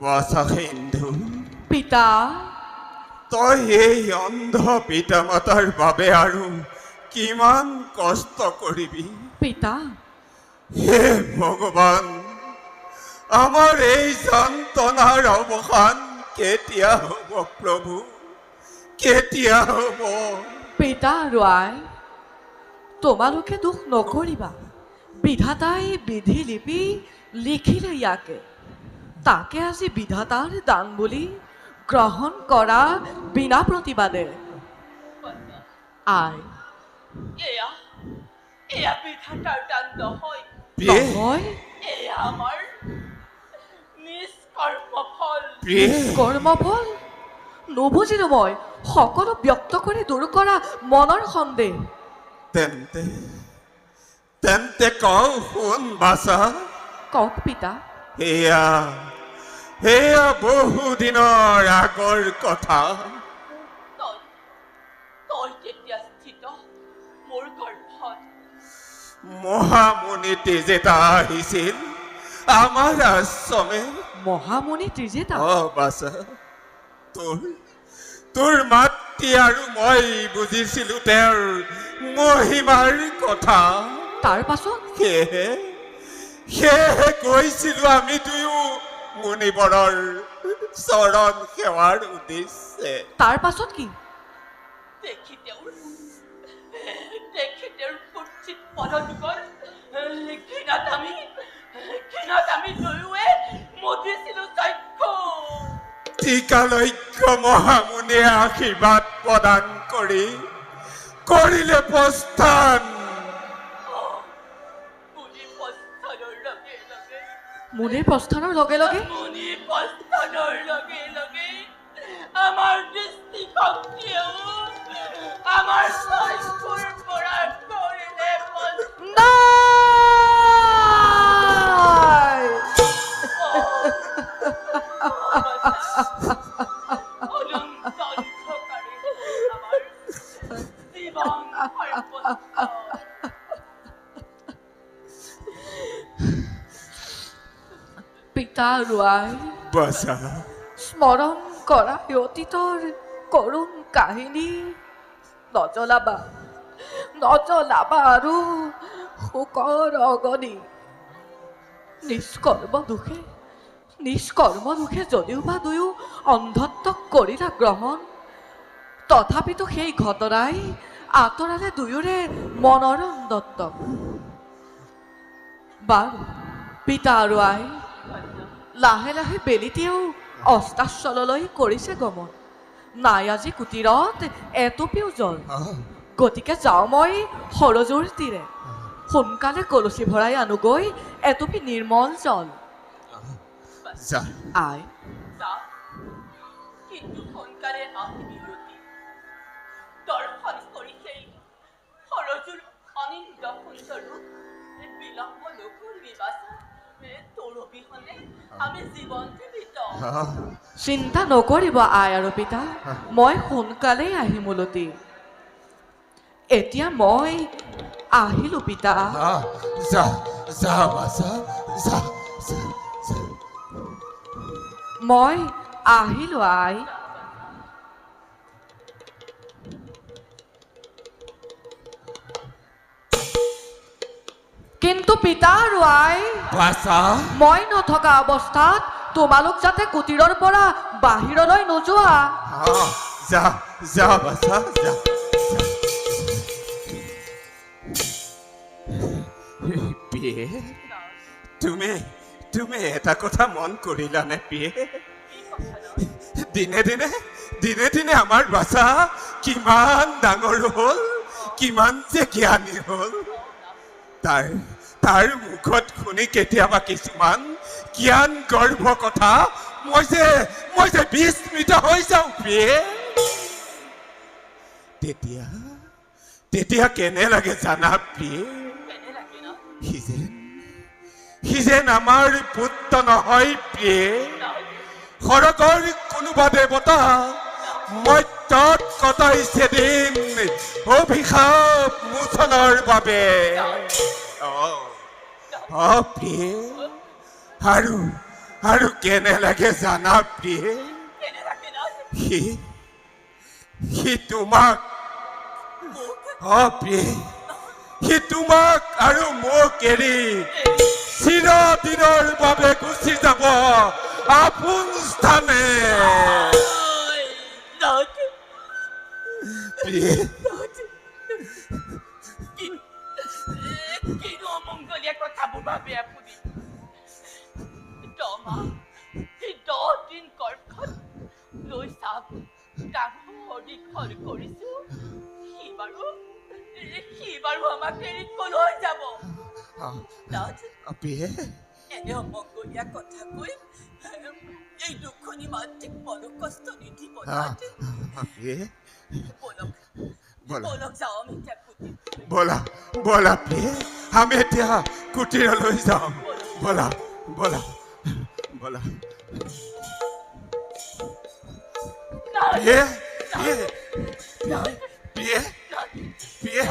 বাছা সিন্ধু, পিতা তই এই অন্ধ পিতা মাতাৰ বাবে আৰু কিমান কষ্ট কৰিবি। পিতা হে ভগৱান, আমাৰ এই যন্ত্ৰণাৰ অৱসান কেতিয়া হ'ব প্ৰভু, কেতিয়া হ'ব? পিতা আৰু আই, তোমালোকে দুখ নকৰিবা। বিধাতাই বিধি লিপি লিখিলে ইয়াকে, তাকে আজি বিধাতাৰ দান বুলি গ্ৰহণ কৰা বিনা প্ৰতিবাদে। আই এয়া এয়া বিধাতাৰ দান নহয়, নহয় এয়া আমাৰ নিষ্কৰ্মফল। কৰ্মফল নুবুজিলো মই। সকলো ব্যক্ত কৰি দূৰ কৰা মনৰ সন্দেহ। তেন্তে তেন্তে কওঁ শুন বাছা, কওক পিতা। সেয়া সেয়া বহুদিনৰ আগৰ কথা। তই তই তেতিয়া স্থিত মোৰ গৰ্ভত। মহামুনি তেজেতা আহিছিল আমাৰ আশ্ৰমে। মহামুনি ত্ৰিজেতা? বাছা, তোৰ মাতৃ আৰু মই বুজিছিলো তেওঁৰ মহিমাৰ কথা। তাৰ পাছত সেয়েহে কৈছিলো আমি দুয়ো মুনিবৰৰ চৰণ সেৱাৰ উদ্দেশ্যে। তাৰ পাছত কি? দেখি তেওঁৰ কুৎসিত পদযুগল ঘৃণাত আমি দুয়োৱে মুদিছিলো চক্ষু। টিকালজ্ঞ মহামুনিয়ে আশীৰ্বাদ প্ৰদান কৰিলে প্ৰস্থান। মুনিৰ প্ৰস্থানৰ লগে লগে আমাৰ দৃষ্টিশক্তিও আমাৰ চক্ষুৰ পৰা কৰিলে নাই। অনন্ত অন্ধকাৰে আমাৰ জীৱন সৰ্বস্ব। পিতা আৰু আই, বাছা, স্মৰণ কৰা অতীতৰ কৰুণ কাহিনী নজলাবা আৰু শোকৰ অগনি। নিষ্কৰ্ম দুখে যদিও বা দুয়ো অন্ধত্বক কৰিলা গ্ৰহণ, তথাপিতো সেই ঘটনাই আঁতৰালে দুয়োৰে মনৰ অন্ধত্ব। বাৰু পিতা আৰু আই, লাহে লাহে বেলিতেও অস্তাচললৈ কৰিছে গমন। নাই আজি কুটিৰত এটুপিও জল। গতিকে যাওঁ মই সৰজুৰ তীৰে, সোনকালে কলচী ভৰাই আনোগৈ এটুপি নিৰ্মল জল। আই কিন্তু সোনকালে আহিবি ৰতি, দৰ্শন কৰি সেই সৰজুৰ অনিন্দ সুন্দৰ ৰূপ বিলম্ব নকৰিবি বাছা। তোৰ অবিহনে আমি জীৱন জীৱিত। চিন্তা নকৰিব আই আৰু পিতা, মই সোনকালেই আহিম উলটি। এতিয়া মই আহিলো পিতা। মই আহিলো আই। কিন্তু পিতা আৰু আই, মই নথকা অৱস্থাত তোমালোক যাতে কুটিৰৰ পৰা বাহিৰলৈ নোযোৱা। পিয়ে, তুমি এটা কথা মন কৰিলানে পিয়ে? দিনে দিনে আমাৰ বাছা কিমান ডাঙৰ হ'ল, কিমান যে জ্ঞানী হ'ল। তাৰ মুখত শুনি কেতিয়াবা কিছুমান জ্ঞান গৰ্ভ কথা মই যে বিস্মিত হৈ যাওঁ পিয়ে। তেতিয়া কেনে লাগে জানা পিয়ে? সি যেন আমাৰ পুত্ৰ নহয় পিয়ে, সৰগৰ কোনোবা দেৱতা মৰ্ত্যত কটাইছে দিন অভিশাপ মোচনৰ বাবে। পিয়ে, আৰু কেনে লাগে জানা প্ৰিয়ে কেনেলাগে ৰাজ সি তোমাক প্ৰিয়ে সি তোমাক আৰু মোক এৰি চিৰদিনৰ বাবে গুচি যাব আপোন স্থানে ৰাজ প্ৰিয়ে কিনো অমংগলীয়া কথাবোৰ ভাবে আপুনি এই 10 দিন গৰ্ভত লৈ চাওক ডাঙৰ দীঘল কৰিছো সি বাৰু আমাক এৰি কলৈ যাব ৰাজ প্ৰিয়ে এনে অমংগলীয়া কথা কৈ এই দুখনি মাতৃক মনক কষ্ট নিদিব ৰাজ প্ৰিয়ে বলক যাওঁ আমি এতিয়া কুটিৰ বলা প্ৰিয়ে আমি এতিয়া কুটিৰলৈ যাওঁ বলা প্ৰিয়ে প্ৰিয়ে প্ৰিয়ে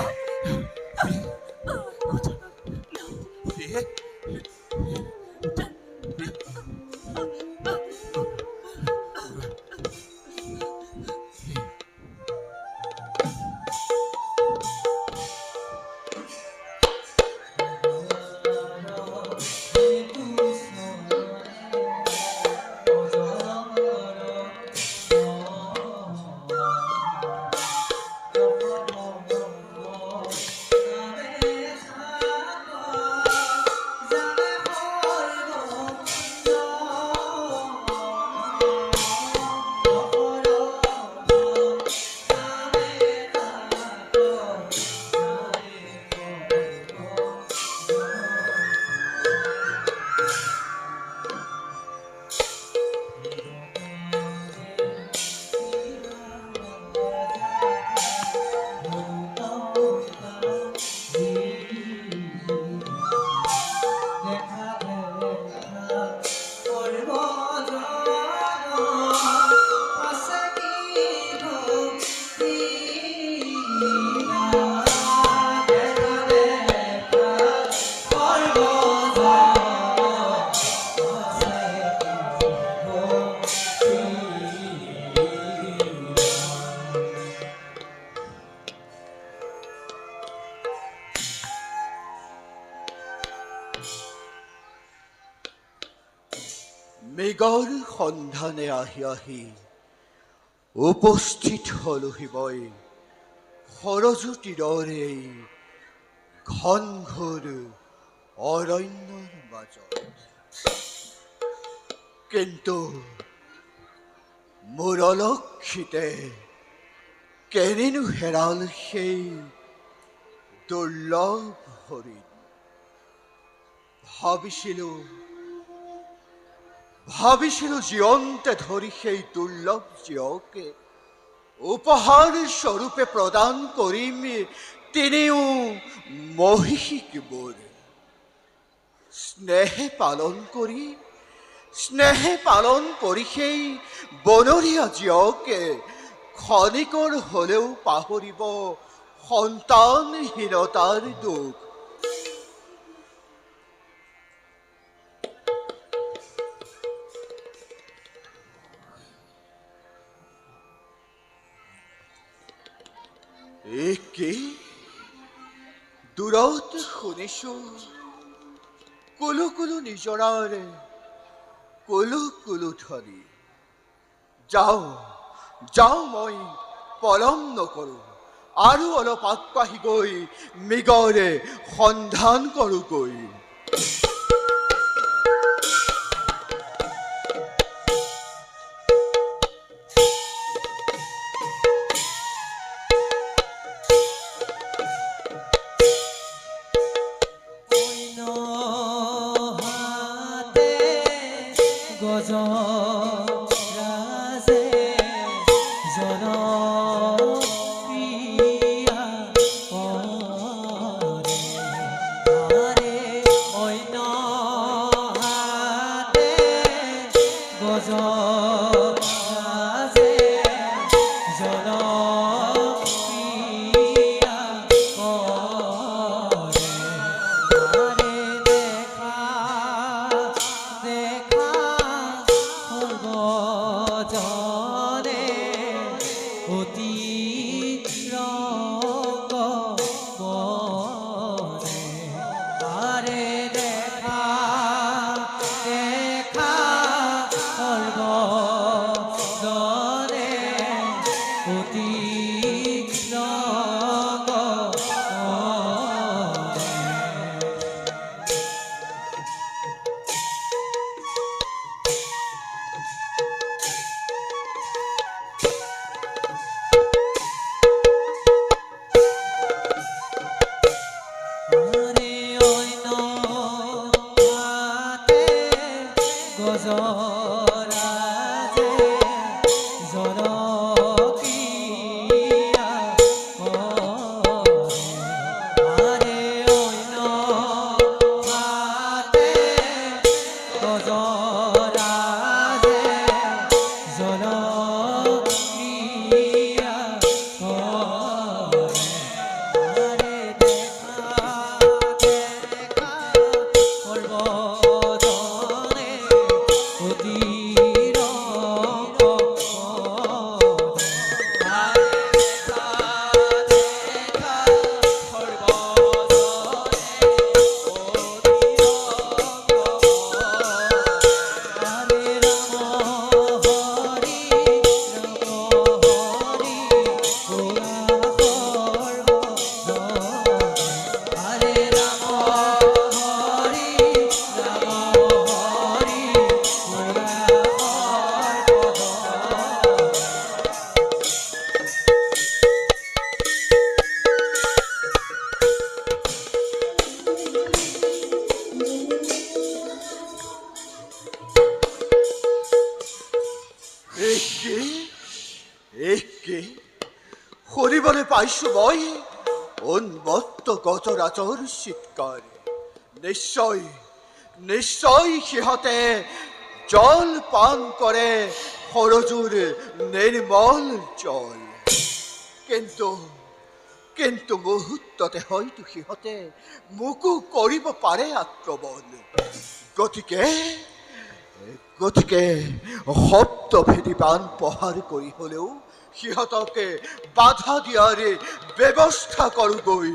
মৃগৰ সন্ধানে আহি উপস্থিত হলোহি মই সৰজু তীৰৰে ঘন ঘোৰ অৰণ্যৰ মাজত কিন্তু মোৰ অলক্ষিতে কেনিনো হেৰাল সেই দুৰ্লভ হৰিণ ভাবিছিলো জীয়ন্তে ধৰি সেই দুৰ্লভ জীয়কে উপহাৰ স্বৰূপে প্ৰদান কৰিম তিনিও মহিষীক মোৰ স্নেহে পালন কৰি সেই বনৰীয়া জীয়কে ক্ষণিকৰ হলেও পাহৰিব সন্তানহীনতাৰ দুখ কি দূৰত শুনিছো কুলু কুলু নিজৰাৰ কুলু কুলু ধ্বনি যাওঁ মই পলম নকৰো আৰু অলপ আগবাঢ়ি গৈ মৃগৰে সন্ধান কৰোগৈ পাইছো মই উন্মত্ত গজৰাজৰ চিৎকাৰ। নিশ্চয় নিশ্চয় সিহঁতে জল পান কৰে সৰজুৰ নিৰ্মল জল। কিন্তু কিন্তু মুহূৰ্ততে হয়তো সিহঁতে মোকো কৰিব পাৰে আক্ৰমণ। গতিকে গতিকে শব্দভেদী বান প্ৰহাৰ কৰি হ'লেও সিহঁতকে বাধা দিয়াৰ ব্যৱস্থা কৰোগৈ।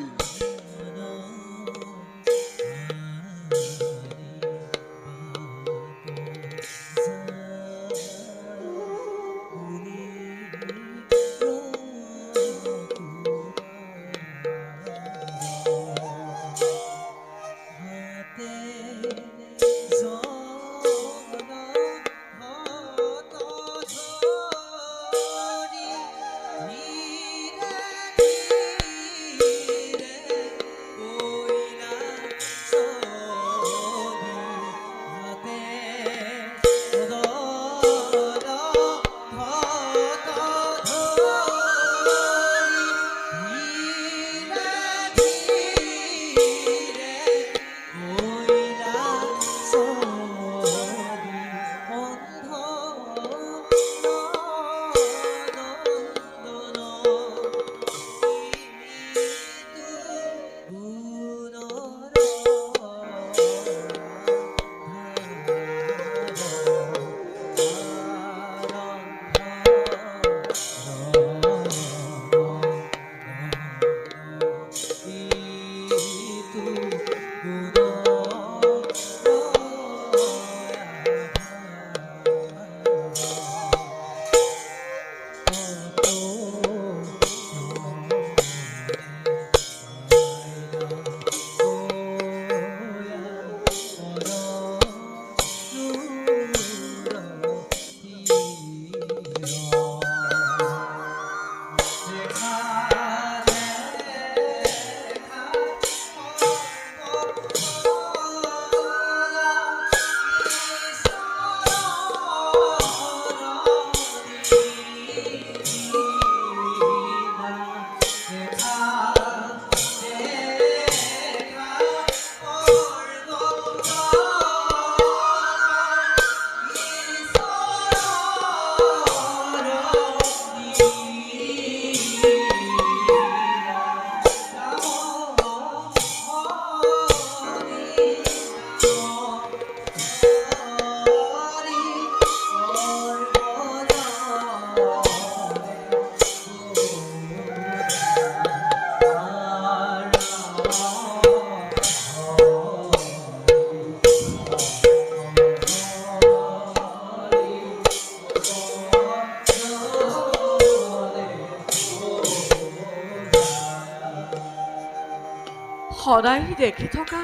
সদায় দেখি থকা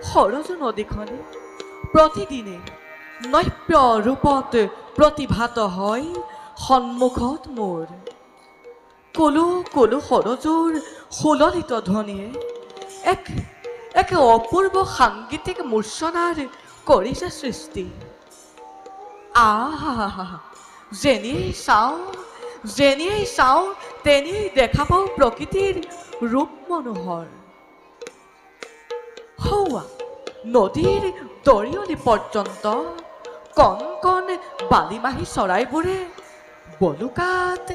সৰজু নদীখনে প্ৰতিদিনে নব্য ৰূপত প্ৰতিভাত হয় সন্মুখত মোৰ। কলো কলো সৰজুৰ সুললিত ধ্বনিয়ে এক অপূৰ্ব সাংগীতিক মূৰ্ছনাৰ কৰিছে সৃষ্টি। যেনিয়েই চাওঁ তেনেই দেখা পাওঁ প্ৰকৃতিৰ ৰূপ মনোহৰ। হৌৱা নদীৰ দৰিয়লি পৰ্যন্ত কণ কণ বালিমাহী চৰাইবোৰে বলুকাত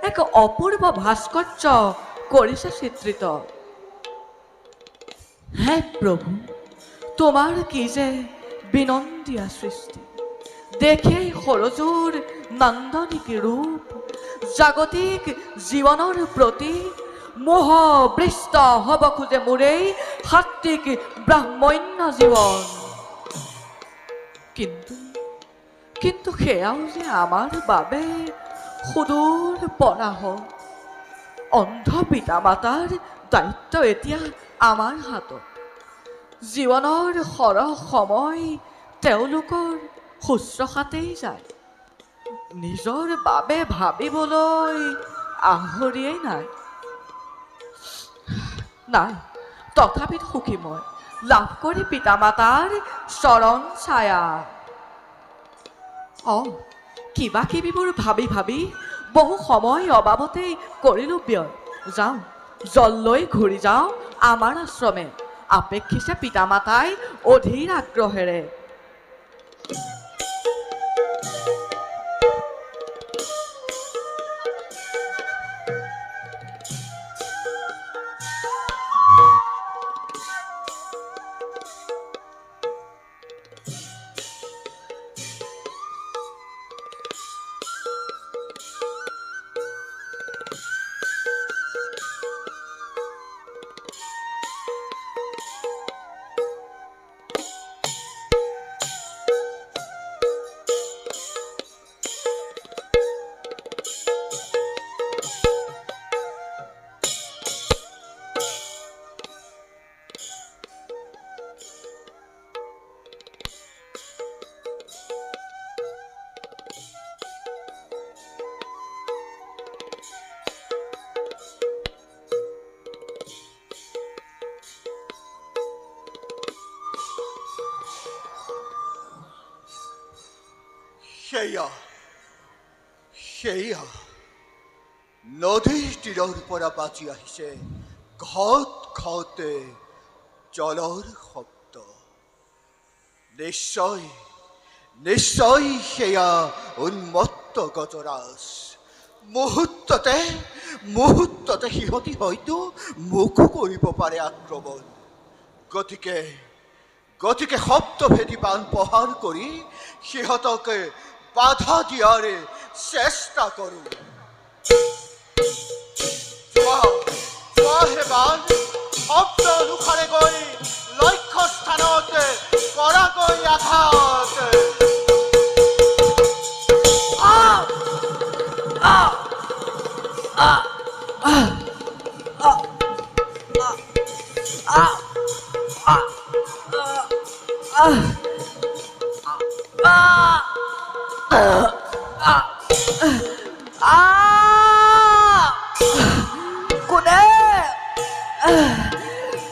এক অপূৰ্ব ভাস্কৰ্য কৰিছে চিত্ৰিত। হে প্ৰভু, তোমাৰ কি যে বিনন্দীয়া সৃষ্টি। দেখেই সৰজুৰ নান্দনিক ৰূপ জাগতিক জীৱনৰ প্ৰতি মোহবৃষ্ট হ'ব খোজে মোৰেই সাত্বিক ব্ৰাহ্মণ্য জীৱন। কিন্তু সেয়াও যে আমাৰ বাবে সুদূৰ পৰাহত। অন্ধ পিতা মাতাৰ দায়িত্ব এতিয়া আমাৰ হাতত। জীৱনৰ সৰহ সময় তেওঁলোকৰ শুশ্ৰূষাতেই যায়। নিজৰ বাবে ভাবিবলৈ আহৰিয়েই নাই। তথাপিতো সুখী মই লাভ কৰি পিতা মাতাৰ চৰণ ছায়া। কিবা কিবিবোৰ ভাবি বহু সময় অবাবতেই কৰিলোঁ ব্যয়। যাওঁ। জললৈ ঘূৰি যাওঁ আমাৰ আশ্ৰমে আপেক্ষিছে পিতামাতাই অধীৰ আগ্ৰহেৰে। সেয়া নদীৰ তীৰৰ পৰা বাজি আহিছে ঘট ঘটে জলৰ শব্দ। নিশ্চয় নিশ্চয় সেয়া উন্মত্ত গজৰাজ। মুহূৰ্ততে সিহঁতি হয়তো মোকো কৰিব পাৰে আক্ৰমণ। গতিকে শব্দভেদী বান প্ৰহাৰ কৰি সিহঁতকে বাধা দিয়াৰে চেষ্টা কৰোঁ। হে বান, শব্দ অনুসাৰে গৈ লক্ষ্য স্থানত কৰাগৈ আঘাত।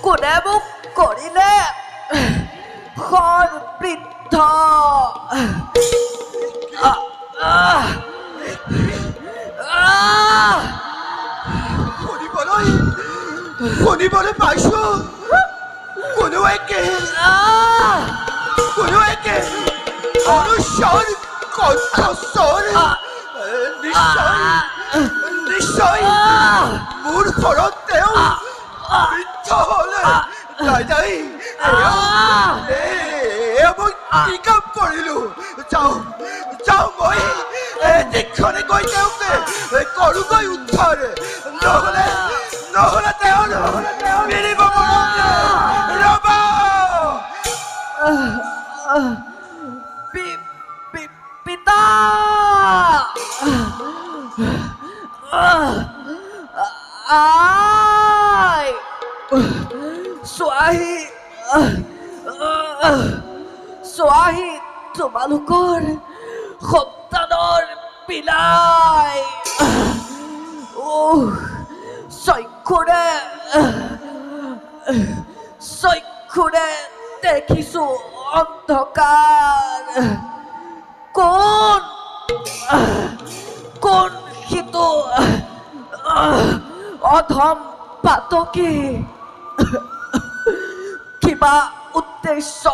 কোনে মোক কৰিলে বৃদ্ধ? শুনিবলৈ পাইছো কোনোৱে অনুস্বৰ কণ্ঠস্বৰ। নিশ্চয় মোৰ ঘৰত তেওঁ বৃদ্ধ হলে। নাই মই কি কাম কৰিলো? যাওঁ মই দেশখনে গৈ তেওঁকে কৰোগৈ উদ্ধাৰ। নহলে তেওঁ মিলিব ৰবা। পিতা! চোৱাহি তোমালোকৰ সন্তানৰ বিলাই। চক্ষুৰে দেখিছো অন্ধকাৰ। কোন সিটো অধম পাতকী কিবা উদ্দেশ্য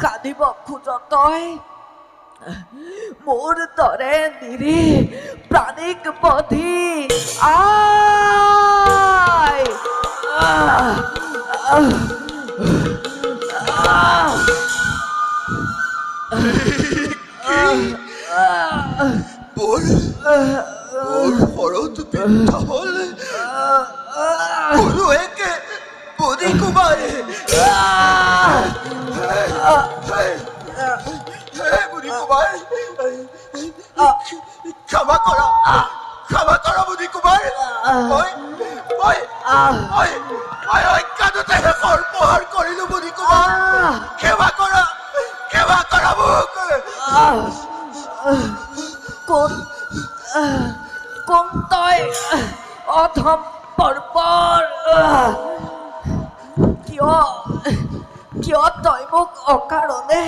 সাধিব খোজ তই? মোৰ দৰে নিৰীহ প্ৰাণীক বধি ঘৰত বৃদ্ধ হল কোনোৱেকে বুদ্ধি কুমাৰে। বুদ্ধি কুমাৰ, ক্ষমা কৰা বুদ্ধি কুমাৰ। মই অজ্ঞানতে প্ৰহাৰ কৰিলো বুদ্ধি কুমাৰ। ক্ষমা কৰা মোক। কোন তই অধম বৰ্বৰ? কিয় তই মোক অকাৰণে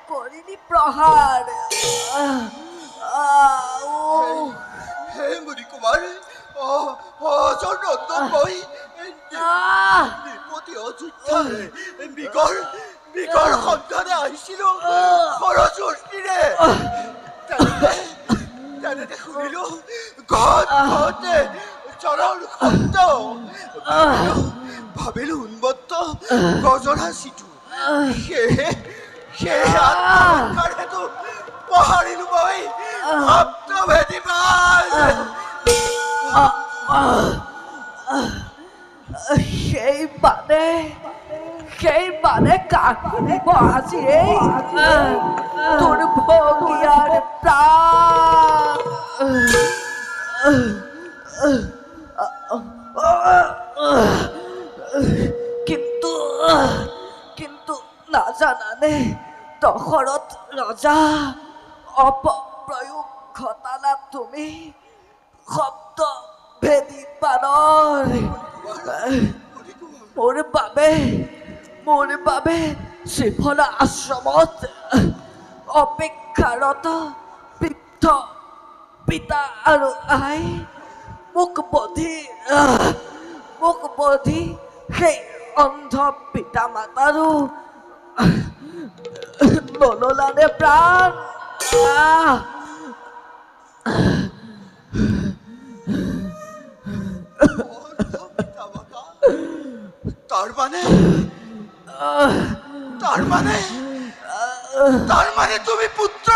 কৰিলি প্ৰহাৰ? হে বুদ্ধি কুমাৰ, নন্দন মই নিপতি অযোধ্যাৰে মৃগৰ সন্ধানে আহিছিলো খৰচুৰে তেনেতে শুনিলো ঘৰতে চৰৰ শব্দ ভাবিলো উন্মত্ত গজৰা চিটো সেয়ে আত্মৰক্ষাৰেতো পহাৰিলো মই শব্দভেদী পাল সেই মানে কাহিব আজি এই তোর ভগিয়ার প্রাণ কিন্তু কিন্তু না জানানে দশরথ রজা অপপ্রয়োগ ঘটালা তুমি শব্দ ভেদী বানৰ মোৰ বাবে শ্ৰীফলা আশ্ৰমত অপেক্ষাৰত বৃদ্ধ পিতা আৰু আই মোক বধি সেই অন্ধ পিতা মাতাৰো নললানে প্ৰাণ তাৰ মানে তুমি পুত্ৰ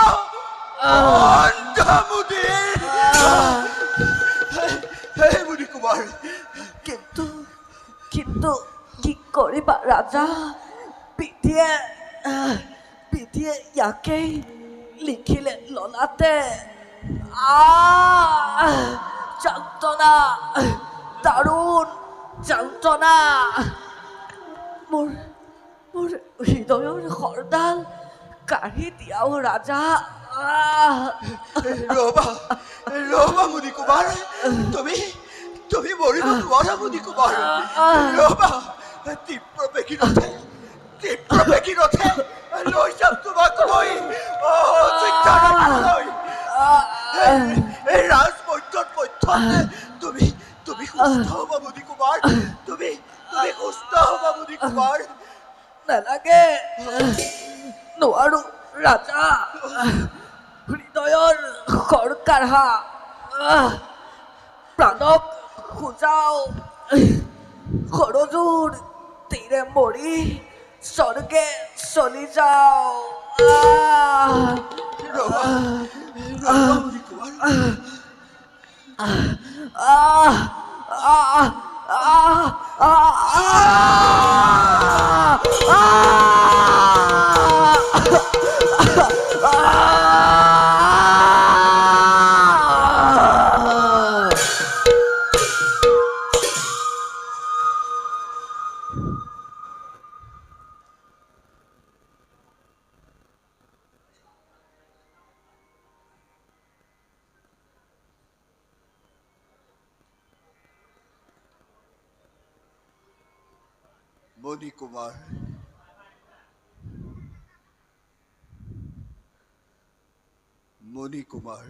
মুনি কুমাৰ কিন্তু কি কৰিবা ৰাজা পিঠিয়ে ইয়াকেই লিখিলে ললাতে যন্ত্ৰণা দাৰুণ যন্ত্ৰণা মোৰ হৃদয়ৰ হৰডাল কাঢ়ি দিয়াও ৰাজা ৰবা মুনি কুমাৰ তুমি মৰিব নোৱাৰা মুনি কুমাৰ ৰবা তীব্ৰ বেগীৰথে লৈ যাম তোমাক মই এই ৰাজমধ্যত তুমি সুস্থ হবা মুনি কুমাৰ তুমি সুস্থ হবা মুনি কুমাৰ নালাগে নোৱাৰো ৰাজা হৃদয়ৰ খৰকাঢ়া প্ৰাণক খুজাও সৰজুৰ তীৰে মৰি স্বৰ্গে চলি যাও মুনি কুমাৰ মুনি কুমাৰ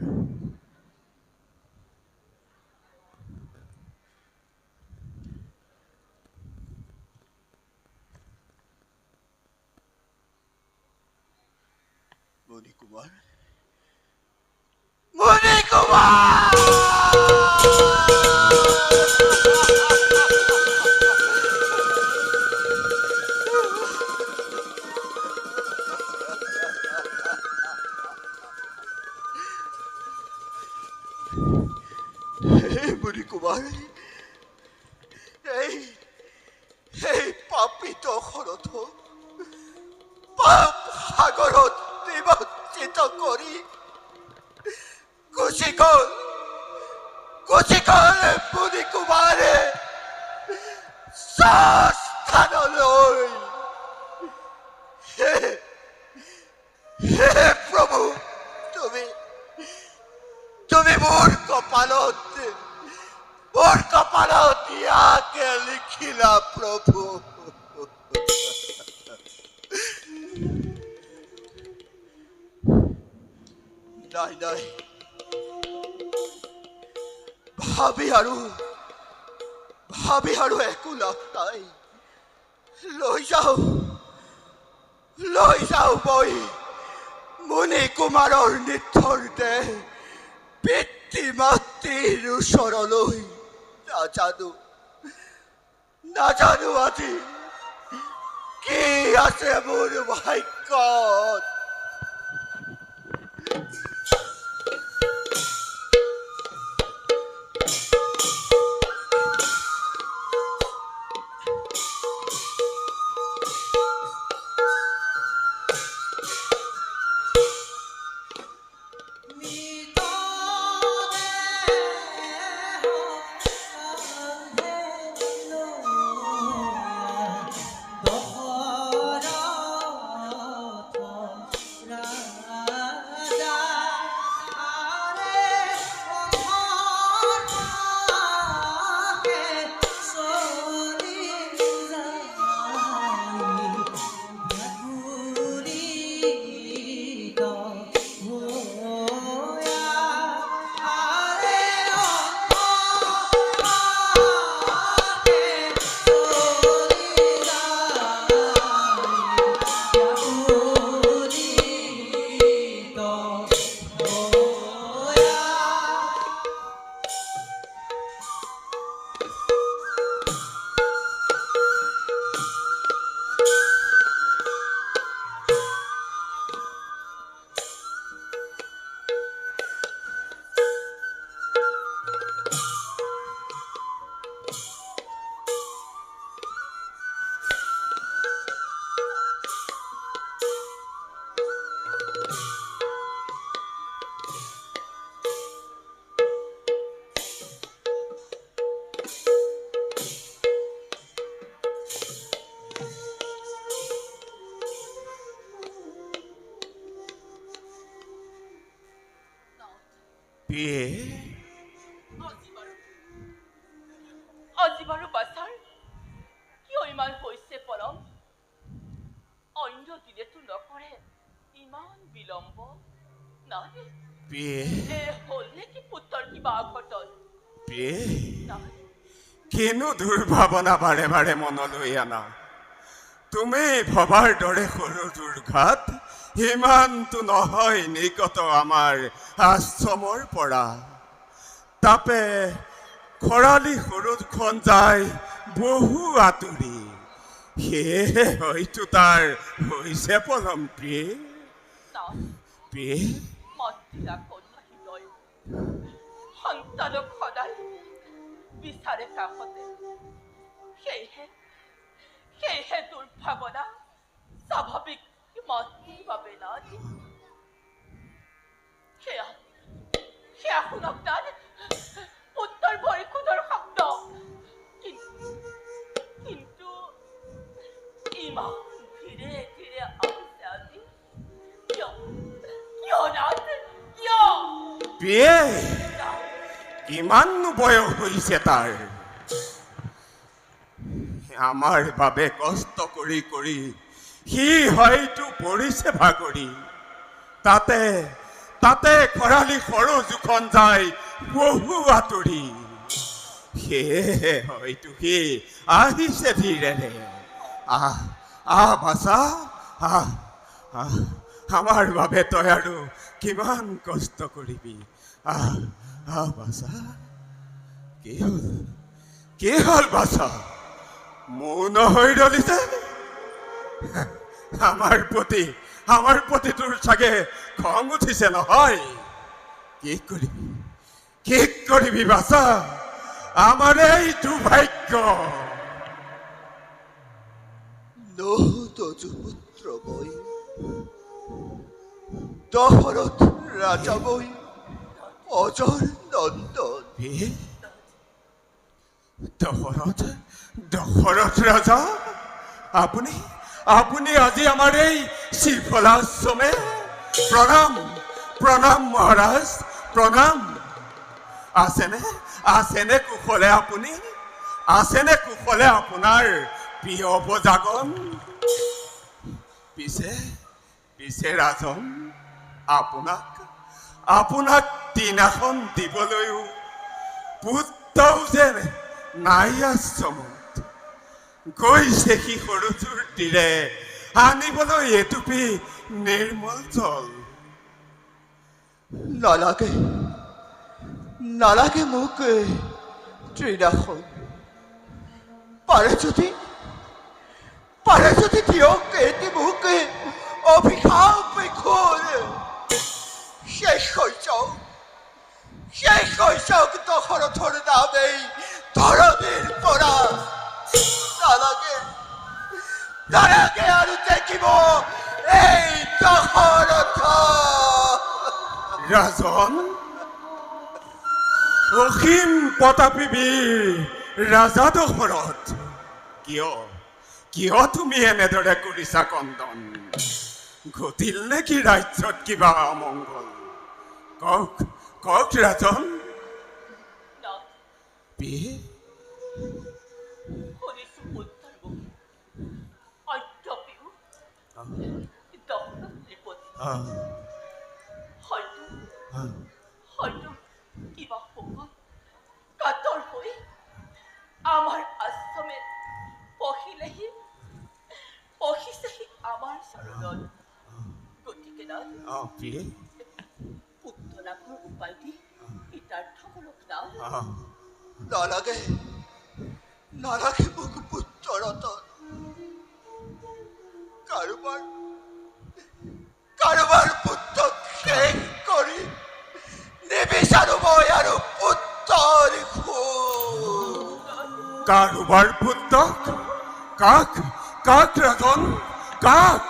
মুনি কুমাৰ মুনি কুমাৰ মুনি কুমাৰ এই পাপিত শৰথ পাপ সাগৰত নিমজ্জিত কৰি গুচি গ'ল মুনি কুমাৰে স্থানলৈ হে প্ৰভু তুমি মোৰ কপালত ইয়াকে লিখিলা প্ৰভু নাই ভাবি ভাবি আৰু একো লাভ নাই। লৈ যাওঁ বৈ মুনি কুমাৰৰ নিথৰ দেহ পিতৃ মাতৃৰ ওচৰলৈ। নাজানো আজি কি আছে মোৰ ভাগ্যত। বিয়ে আজি বাৰু বাছাৰ কিয় ইমান হৈছে পৰম? অন্য দিনেতো নকৰে ইমান বিলম্ব। নাই বিয়ে হ'ল নেকি পুত্ৰৰ কিবা অঘটন? বিয়ে নাই কিনো দুৰ্ভাৱনা বাৰে বাৰে মনলৈ আনা। তুমি ভবাৰ দৰে সৰু দুৰ্ঘাত ইমানটো নহয় নিকট আমাৰ আশ্ৰমৰ পৰা। তাপে খৰালি সৰুখন যায় বহু আঁতৰি। সেয়েহে হয়তো তাৰ হৈছে পৰম প্ৰিয়ে। নাই প্ৰিয়ে মাতৃৰা কন্যা হৃদয় সন্তানক সদায় বিচাৰে কাষতে। সেয়েহে দুৰ্ভাৱনা স্বাভাৱিক মাতৃৰ বাবে নাই। সেয়া শুনক তাত পুত্ৰৰ ভৰিখনৰ শব্দ। কিন্তু ইমান ধীৰে ধীৰে আহিছে আজি কিয় নাছে? কিয়? প্ৰিয়ে কিমাননো বয়স হৈছে তাৰ? আমাৰ বাবে কষ্ট কৰি কৰি সি হয়তো পৰিছে ভাগৰি। তাতে খৰালি সৰু জোখন যায় বহু আঁতৰি। সেয়েহে হয়তো সি আহিছে ধীৰেৰে। বাছা আমাৰ বাবে তই আৰু কিমান কষ্ট কৰিবি। বাছা কি হ'ল বাছা? মোৰ নহৈ ৰলি যে? আমাৰ প্ৰতি তোৰ চাগে খং উঠিছে নহয়? কি কৰিবি বাছা? আমাৰ এই দুৰ্ভাগ্য। তজু পুত্ৰ বৈ দশৰথ ৰাজা বৈ অজৰ নন্দন। দশৰথ ৰাজা, আপুনি আজি আমাৰ এই শ্ৰীফলাশ্ৰমে? প্ৰণাম মহাৰাজ, প্ৰণাম। আছেনে কুশলে আপুনি? আছেনে কুশলে আপোনাৰ প্ৰিয় উপজাগন? পিছে ৰাজন, আপোনাক দিনাখন দিবলৈও পুত্ৰও যে নাই আশ্ৰমত গৈছে সি সৰুটোৰ তীৰে আনিবলৈ এটুপি নিৰ্মল জল। নালাগে নালাগে মোক তৃণাসন। পাৰে যদি দিয়ক এটি মোক অভিশাপ এখন। শেষ হৈ যাওক দশৰথৰ নামেই ধৰণীৰ পৰা। নালাগে আৰু দেখিব এই দশৰথ। ৰাজন, অসীম প্ৰতাপী বীৰ ৰাজা দশৰথ, কিয় তুমি এনেদৰে কৰিছা কন্দন? ঘটিল নেকি ৰাজ্যত কিবা অমংগল? কওক ৰাজন। শুনিছো উত্তৰ মুখে অদ্যপিও দশৰথ নৃপতি হয়তো কিবা সময় কাতৰ হৈ আমাৰ আশ্ৰমে পঢ়িছেহি আমাৰ চৰণত। গতিকে পুত্ৰ লাভৰ উপায় দি হিতাৰ্থ কৰক না। নালাগে মোক পুত্ৰ ৰতন। কাৰোবাৰ পুত্ৰক শেষ কৰি নিবিচাৰো মই আৰু পুত্ৰৰ সুখ। কাৰোবাৰ পুত্ৰক? কাক ৰাজন, কাক?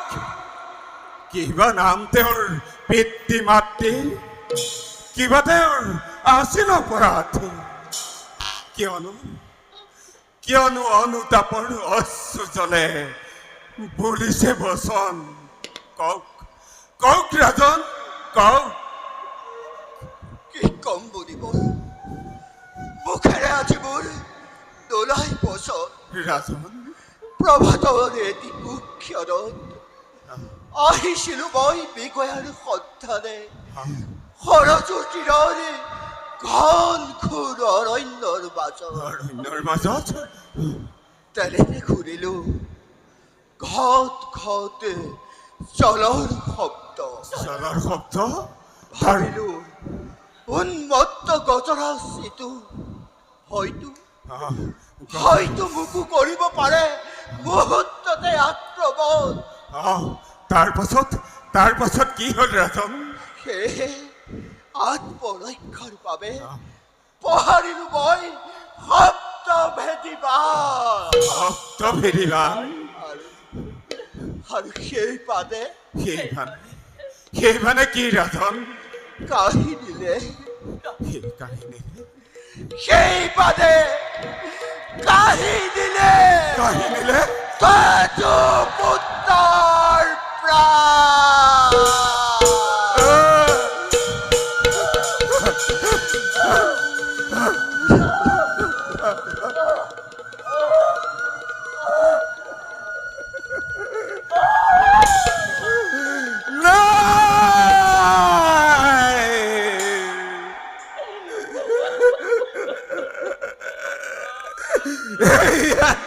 কিবা নাম তেওঁৰ পিতৃ মাতৃ? কিবা তেওঁৰ আছিল অপৰাধ? কিয়নো অনুতাপৰ অশ্ৰু জলে বলিছে বচন? কওক ৰাজন, কওক। কি কম বুলিব? মুখেৰে আজি মোৰ নোলাই বচন। ৰাজন, প্ৰভাতৰ এটি কুক্ষণত আহিছিলো মই বিগয়াৰ সন্ধানে। সৰস্বতীৰ ঘন ঘোৰ অৰণ্যৰ মাজত তেনেতে ঘূৰিলো ঘট জলৰ শব্দ। ভাবিলো উন্মত্ত গজৰাজ এইটো হয়তো মোকো কৰিব পাৰে মুহূৰ্ততে আক্ৰমণ। তাৰ পাছত কি হ'ল ৰাজন? সেয়েহে আত্মৰক্ষাৰ বাবে পঢ়াৰিলো মই শব্দভেদীবাণ। আৰু সেইভানে কি ৰাজন? কাহিনীলে তজু পুত্ৰৰ প্ৰাণ।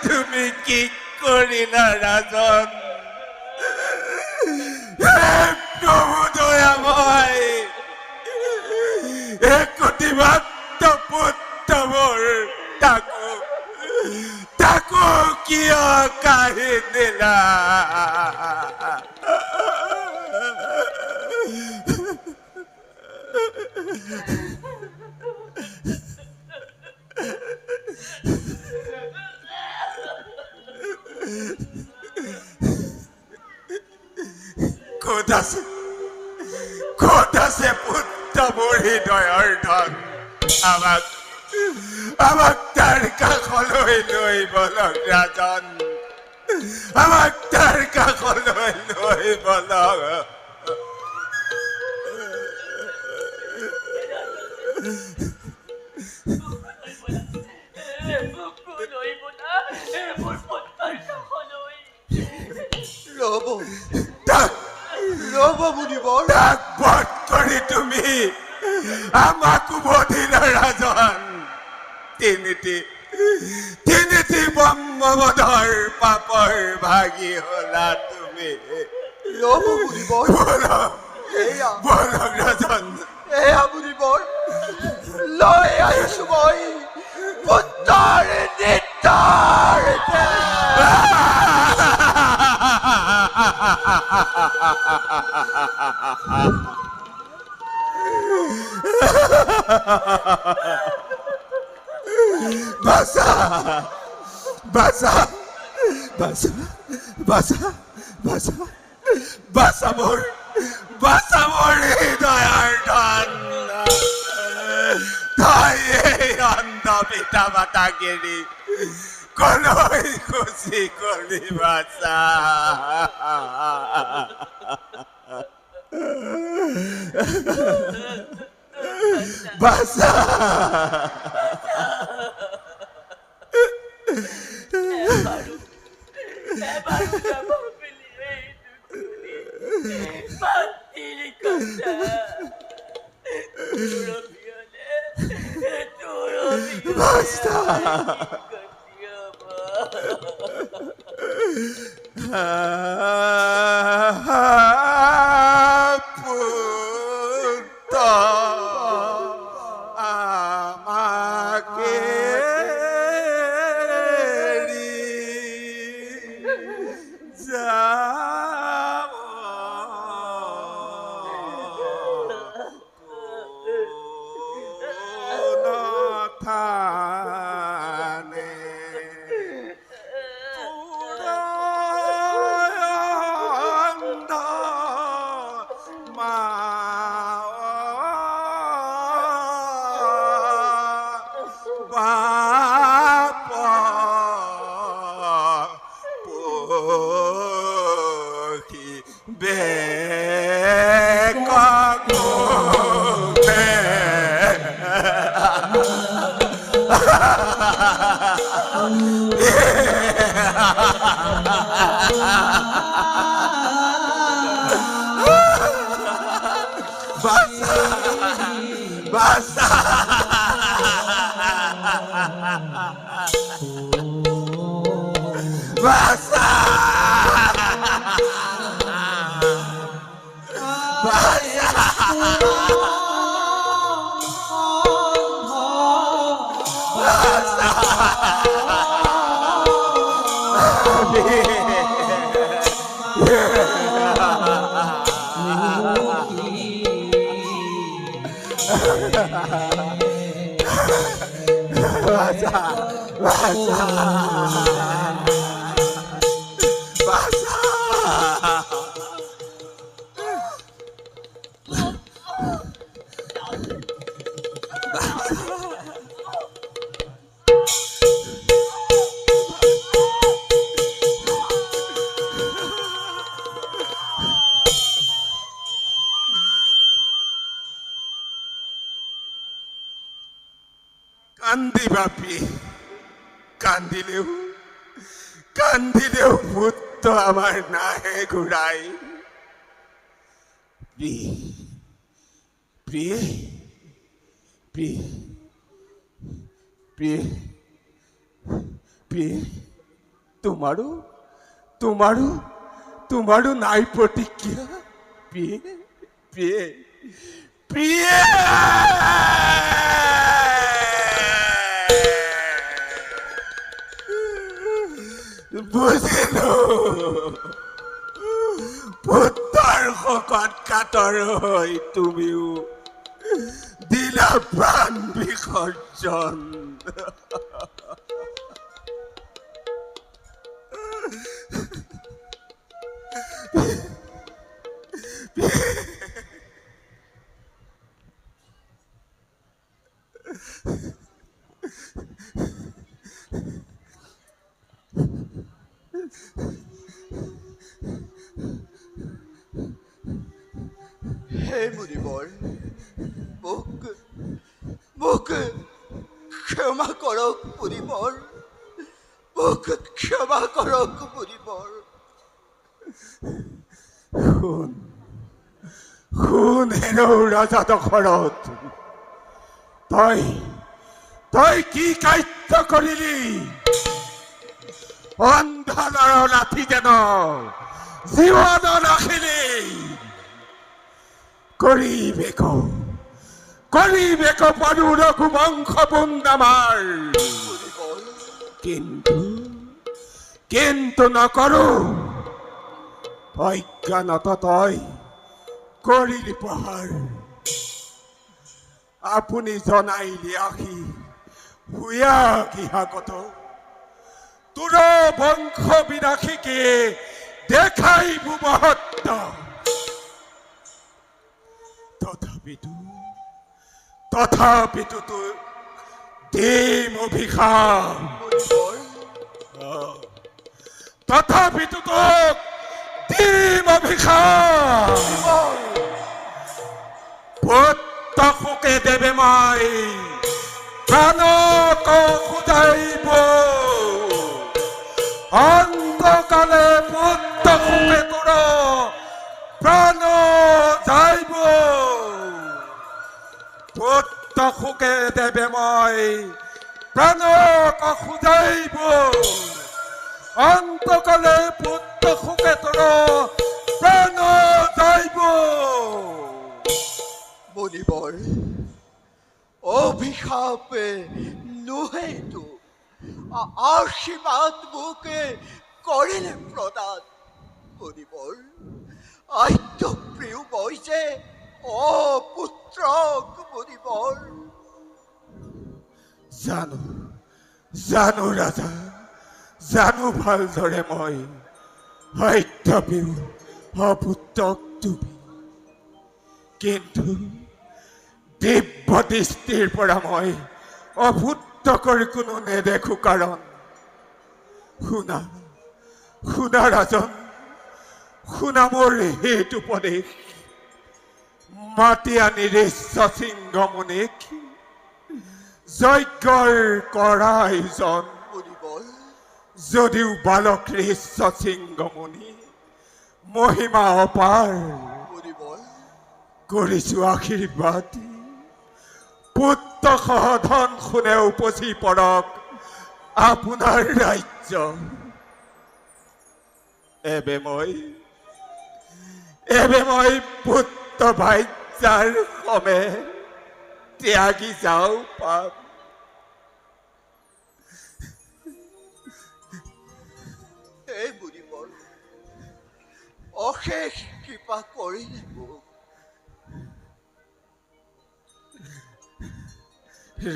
তুমি কি কৰিলা ৰাজন? প্ৰভু দয়াময়, একটিমাত্ৰ পুত্ৰ মোৰ তাকো কিয় কাঢ়ি দিলা? ক'ত আছে পুত্ৰ মোৰ হৃদয়ৰ ধন? আমাক তাৰ কাষলৈ লৈ বলক ৰাজন, আমাক তাৰ কাষলৈ লৈ বলক। ৰব মুনিবৰ, তাক বধ কৰি তুমি আমাক উভতিলা ৰাজন। তিনিটি ব্ৰহ্মবধৰ পাপৰ ভাগি হলা তুমি ৰ'ব বুলিবৰ এয়া বলক ৰাজন এয়া বুলিবৰ লৈ আহিছো মই পুত্ৰৰ নিৰ্ধাৰ বাসা বাসা বাসা বাসা বাসা বাসা মোৰ হৃদয়াৰ ধন তাই এই অন্ধ পিতা মাতাক এৰি কলৈ খুচি কৰি বাসা বাসা কান্দিলেও পুত্ৰ আমাৰ নাহে ঘুৰাই প্ৰিয়ে প্ৰিয়ে প্ৰিয়ে প্ৰিয়ে তোমাৰও নাই প্ৰতিক্ৰিয়া প্ৰিয়ে প্ৰিয়ে প্ৰিয়ে বুঝিলো পুত্ৰৰ শোকত কাতৰ হৈ তুমিও দিলা প্ৰাণ বিসৰ্জন হে মুনিবৰ মোক ক্ষমা কৰক মুনিবৰ মোক ক্ষমা কৰক মুনিবৰ শুন হেনো ৰাজা দশৰথ তই তই কি কাৰ্য কৰিলি? অন্ধাৰৰ লাঠি যেন জীৱন ৰাখিলি। কৰিবেক পৰু ৰঘুবংশ বুন্দামাৰ। কিন্তু নকৰো। অজ্ঞানত তই কৰিলি প্ৰহাৰ। আপুনি জনাইলি আহি হুয়া কিহাগত। তোৰ বংশ বিনাশীকে দেখাইব মহত্ব। তথাপিতো তোৰ দিম অভিশাপ। তথাপিতো তোক দিম অভিশাপ। পুত্ৰ শোকে দেৱে মই প্ৰাণক খুজাইব। অন্তকালে পুত্ৰ শোকে তোৰ প্ৰাণ যাইব। পুত্ৰ শোকে দেৱে মই প্ৰাণক খুজাইব। অন্তকালে পুত্ৰ শোকে তোৰ প্ৰাণ যাইব। মণিবৰ, অভিশাপে নোহেতু আশীৰ্বাদ মোকে কৰিলে প্ৰদান। মণিবৰ, আদ্য প্ৰিয় মই যে অপুত্ৰক। মণিবৰ, জানো ৰাজা, জানো ভালদৰে মই সত্যপিও অপুত্ৰক তুমি। কিন্তু দিব্য দৃষ্টিৰ পৰা মই অপুত্ৰকৰ কোনো নেদেখো। কাৰণ শুনা ৰাজন, শুনা মোৰ হেতু উপদেশ। মাতি আনি ঋষ্য সিংহমুনিক যজ্ঞৰ কৰা আয়োজন। যদিও বালক ঋষ্য সিংহমুনি মহিমা অপাৰ। কৰিছো আশীৰ্বাদ, পুত্ৰ সহধন শুনে উপচি পৰক আপোনাৰ ৰাজ্য। এবে মই পুত্ৰ ভাজ্যাৰ সমে ত্যাগি যাওঁ পাম। হে মণিবৰ, অশেষ কৃপা কৰিলে মোক।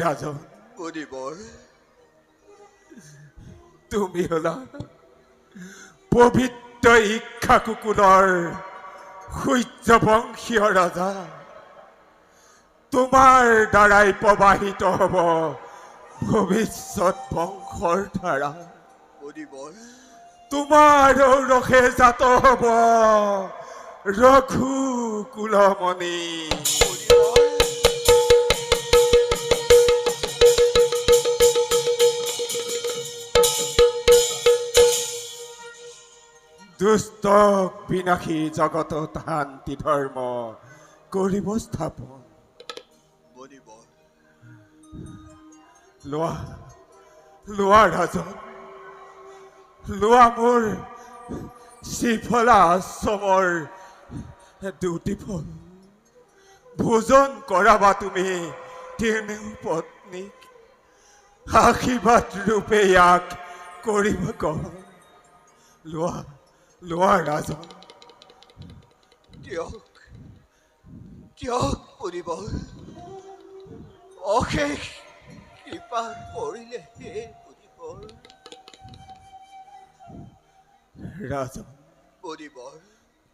ৰাজন, মণিবৰ, তুমি হলা পবিত্ৰ ইক্ষাকুকুলৰ সূৰ্যবংশীয় ৰজা। তোমাৰ দ্বাৰাই প্ৰবাহিত হব ভৱিষ্যত বংশৰ ধাৰা। মণিবৰ, তোমাৰ ৰসে জাত হব ৰঘু কুলমণি। দুষ্ট বিনাশী জগতত শান্তি ধৰ্ম কৰিব স্থাপন। মণিবৰ, লোৱা ৰাজন, লোৱা মোৰ শ্ৰীফলা আশ্ৰমৰ দুটি ফল। ভোজন কৰাবা তুমি তিনিও পত্নীক। আশীৰ্বাদ ৰূপে ইয়াক কৰিব গ্ৰহণ। লোৱা ৰাজন। দিয়ক মণিবৰ, অশেষ কৃপা কৰিলে হে মণিবৰ। ৰাজন, মণিবৰ,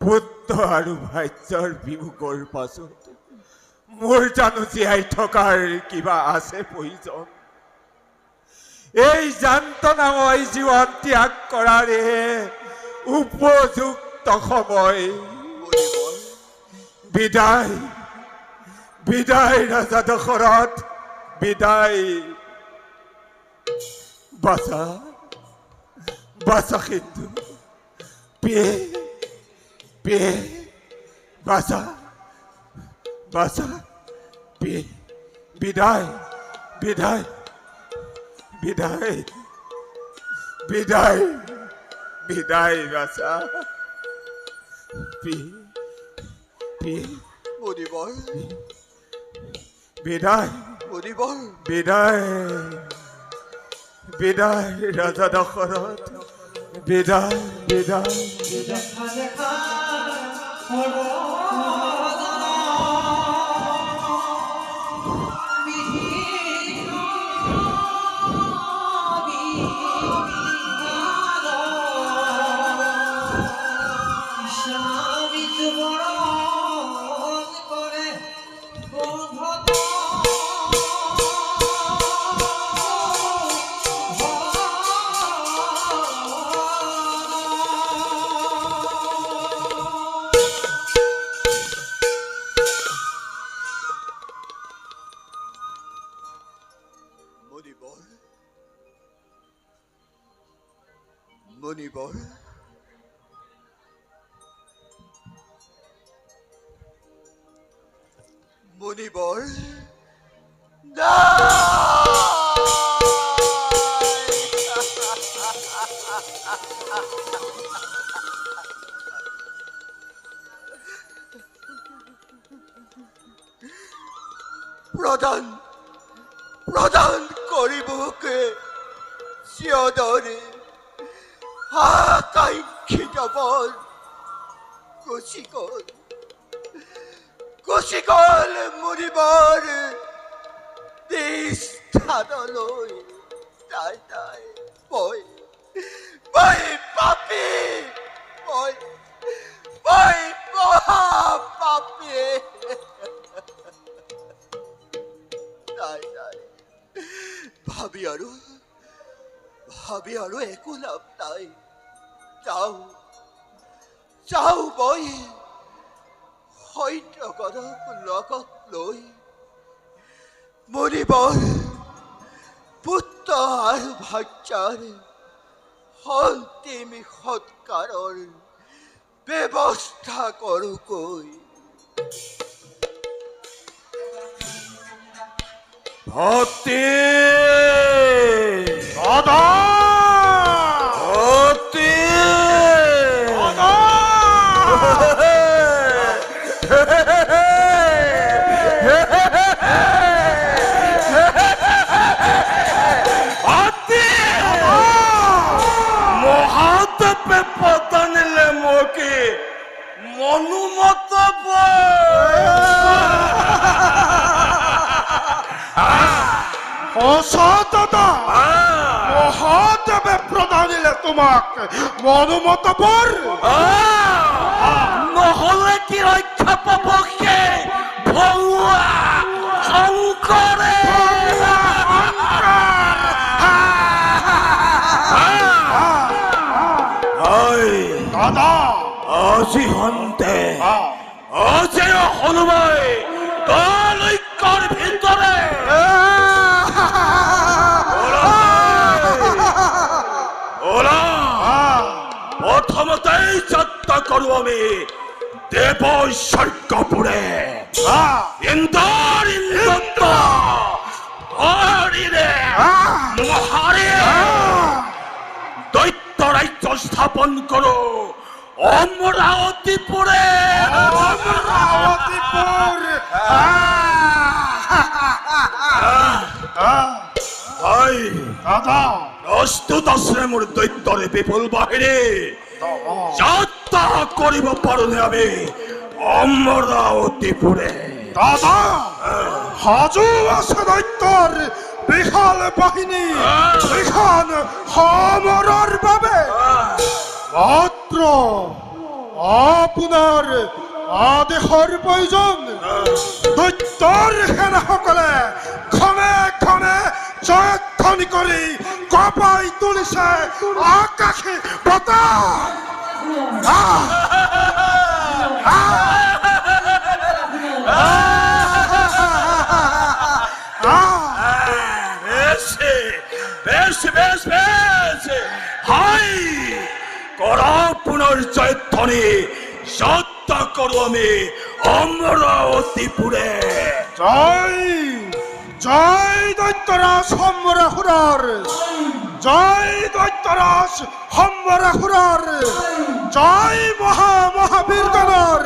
পুত্ৰ আৰু ভাজ্যৰ বিয়োগৰ পাছত মোৰ জানো জীয়াই থকাৰ কিবা আছে প্ৰয়োজন? এই যান্ত্ৰণাময় জীৱন ত্যাগ কৰাৰে উপযুক্ত সময়। মণিবৰ, বিদায় ৰাজা দশৰথ, বিদায়। বাছা সিন্ধু, পিয়ে বাছা বিদায়। বিদায় বিদায় বিদায় বাছা মণিবৰ বিদায় মণিবৰ বিদায় বিদায় ৰাজা দশৰথ বিদায় বিদায় বিদায় মণিবৰ মণিবৰ প্ৰদান প্ৰদান কৰিবকে চিৰদৰে আকাংক্ষিত বল গুচি গল মৰিবৰ স্থানলৈ তাই মই পাপী মই মহাপাপী তাই ভাবি আৰু একো লাভ নাই যাওঁ মই সত্যগণক লগত লৈ মৰিবৰ পুত্ৰ আৰু ভাৰ্যাৰ অন্তিম সৎকাৰৰ ব্যৱস্থা কৰোঁকৈ ভক্তি মহাদেৱে পতানিলে মোকে মনোমত মহাদেৱে প্ৰদানিলে তোমাক মনোমত বৰ নহলে কি ৰক্ষা পাব সেই ভৌৱা শংকৰে দাদা আজি হন্তে আজি হনুমাই তলৈকৰ ভিতৰে প্ৰথমতেই যাত্ৰা কৰো আমি দেৱ স্বৰ্গপুৰে ইন্দ্ৰ হৰিৰে মহাৰে দৈত্য ৰাজ্য স্থাপন কৰো অমৰাৱতীপুৰে দাদা প্ৰস্তুত আছে মোৰ দৈত্যৰে বিপুল বাহিনী যাত্ৰা কৰিব পাৰোনে আমি অমৰাৱতীপুৰে দাদা সাজু আছে দৈত্যৰ বিশাল বাহিনী এইখন সমৰৰ বাবে মাত্ৰ আপোনাৰ আদেশৰ প্ৰয়োজন দৈত্যৰ সেনাসকলে খনে জয়ধ্বনি কৰি কঁপাই তুলিছে আকাশী বতাহ হাই কৰা পুনৰ জয়ধ্বনি যাত্ৰা কৰো আমি অমৰাৱতীপুৰে জয় জয় দৈত্যৰাজ সম্বৰাসুৰৰ জয় দৈত্যৰাজ সম্বৰাসুৰৰ জয় মহাবীৰগণৰ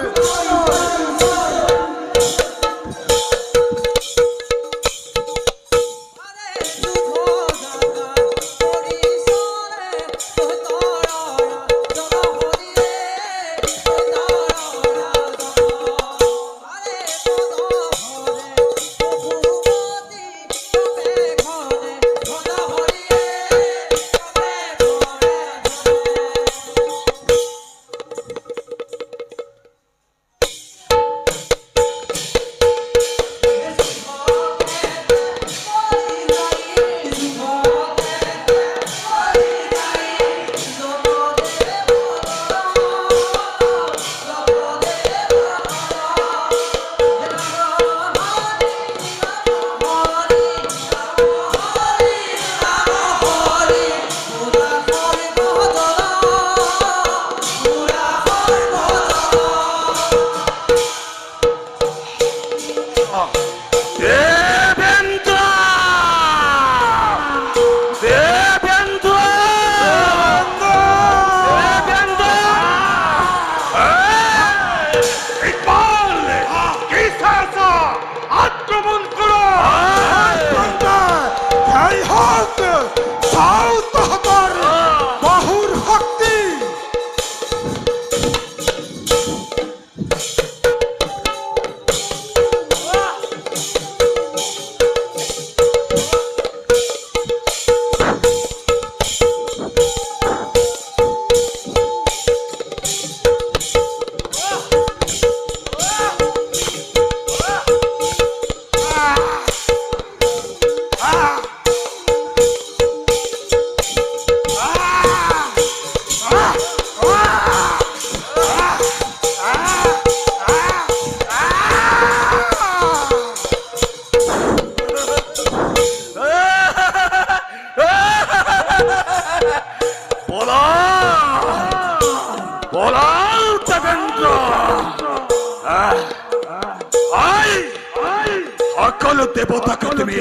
সকলো দেৱতাকে তুমি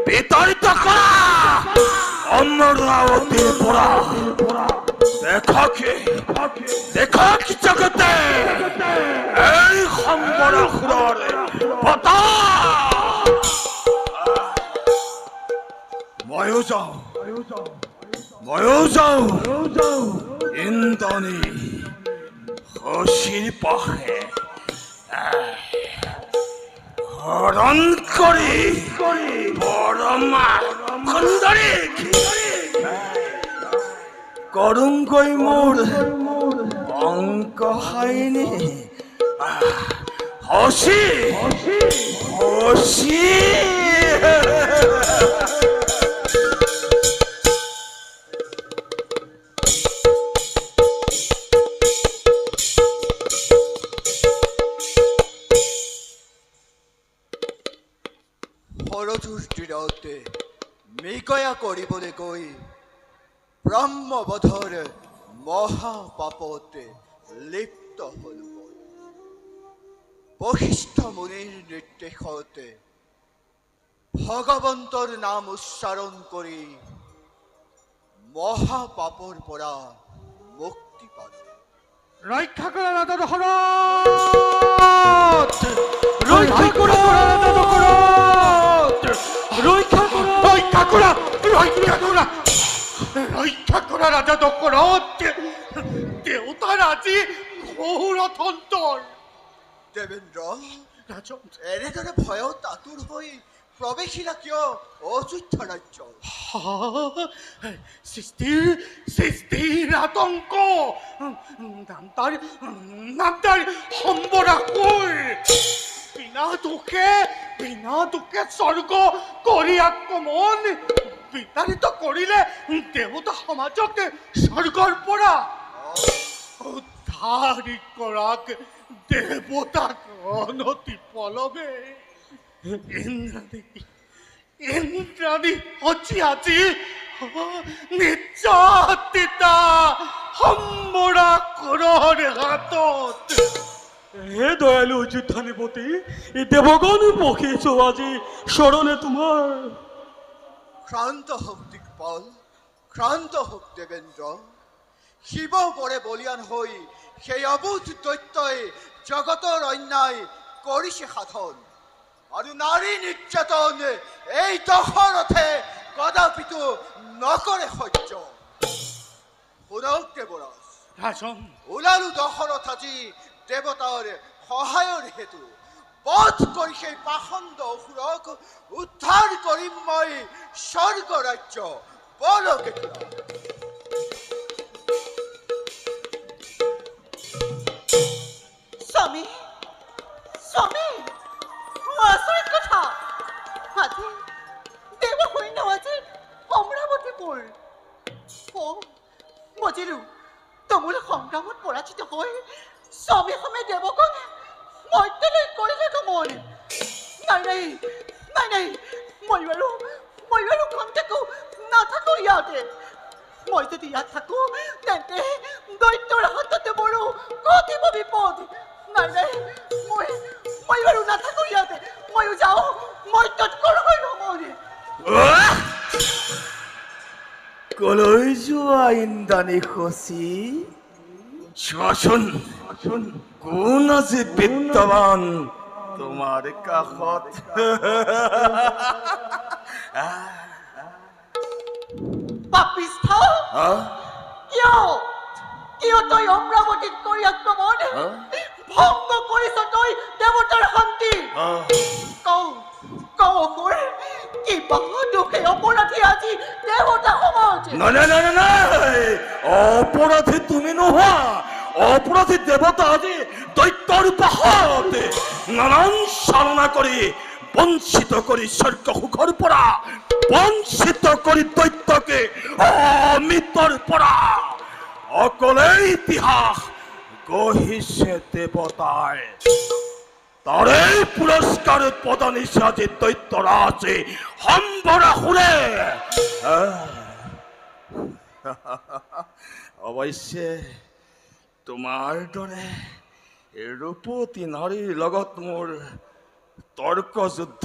বিতাড়িত কৰা অমৰাৱতীৰ পৰা দেখা কি জগতে এই সম্বৰাসুৰৰ বতাহ ময়ো যাওঁ ইন্দ্ৰণী শশীৰ পাশে হৰণ কৰি পৰমা সুন্দৰী কৰোঁগৈ মোৰ অংকহাইনী শশী সৰযুৰ তীৰতে মৃগয়া কৰিবলৈ গৈ ব্ৰহ্মবধৰ মহাপাপতে লিপ্ত হল মই। বশিষ্ঠ মুনিৰ নিৰ্দেশতে ভগৱন্তৰ নাম উচ্চাৰণ কৰি মহাপাপৰ পৰা মুক্তি পালো। ৰক্ষা কৰা ৰাজা দশৰথ ৰক্ষা কৰা ৰাজা দশৰথ ৰক্ষা কৰা ৰাজা দশৰথ দেউতাৰ আজি ঘোৰ অথন্তৰ। দেৱেন্দ্ৰ এনেদৰে ভয়ত আতুৰ হৈ প্ৰৱেশিলা কিয় অযোধ্যা ৰাজ্য? সৃষ্টিৰ আতংক নামদাৰ সম্বৰাসুৰ বিনা দুখে স্বৰ্গ কৰি আক্ৰমণ বিতাড়িত কৰিলে দেৱতা সমাজক স্বৰ্গৰ পৰা উদ্ধাৰ কৰাক দেৱতাক অনতি পলমে ইন্দ্ৰাণী আজি নিৰ্যাতিতা সম্বৰাসুৰৰ হাতত হে দয়ালু যুদ্ধাধিপতি, দেবগণ পকিছো আজি শৰণে তোমাৰ। ক্ৰান্ত হোক দিকপাল, ক্ৰান্ত হোক দেবেন্দ্ৰ। শিৱ পৰে বলিয়ান হৈ সেই অবুধ দৈত্যই জগতৰ অন্যায় কৰিছে সাধন, আৰু নাৰী নিৰ্যাতন এই দশৰথে কদাপিতো নকৰে সহ্য। শুনক দেৱৰাজ, ৰাজন, ওলালো দশৰথ আজি দেৱতাৰ সহায়ৰ হেতু। বধ কৰি সেই পাখণ্ড অসুৰক উদ্ধাৰ কৰিম মই স্বৰ্গ ৰাজ্য বলকে দিয়া। স্বামী, স্বামী, আচৰিত কথা। আজি দেৱসৈন্য আজি অমৰাৱতীপুৰ। বুজিলো, তুমুল সংগ্ৰামত পৰাজিত হৈ স্বামী সমে দেৱকক মৰ্ত্যলৈ কৰিলে গমন। নাই নাই নাই নাই, মই বাৰু খন্তেকো নাথাকো ইয়াতে। মই যদি ইয়াত থাকো তেন্তে দৈত্যৰ হাততে মোৰো ঘটিব বিপদ। নাই নাই, মই বাৰু নাথাকো ইয়াতে। ময়ো যাওঁ মৰ্ত্যত কৰোগৈ গমন। কলৈ যোৱা ইন্দ্ৰাণী শচী? চোৱাচোন কোন আজি বিদ্যমান তোমাৰ কাষত। পাপিষ্ঠ, কিয় তই অমৰাৱতীত কৰি আক্ৰমণ? ভংগ কৰিছ তই দেৱতাৰ শান্তি। কওঁ অসুৰ, কি বাহাদুৰ অপৰাধী আজি দেৱতা সমাজ। নাই, অপৰাধী তুমি নোহোৱা, অপৰাধী দেবতা আজি দৈত্যৰ পাহত নানান চালনা কৰি বঞ্চিত কৰি স্বৰ্গ সুখৰ পৰা বঞ্চিত কৰি দৈত্যকে অমৃতৰ পৰা অকলে ইতিহাস গঢ়িছে দেৱতাই। তাৰে পুৰস্কাৰ প্ৰদানিছে আজি দৈত্যৰাজে সম্বৰাসুৰে। অৱশ্যে তোমাৰ দৰে ৰূপতী নাৰীৰ লগত মোৰ তৰ্ক যুদ্ধ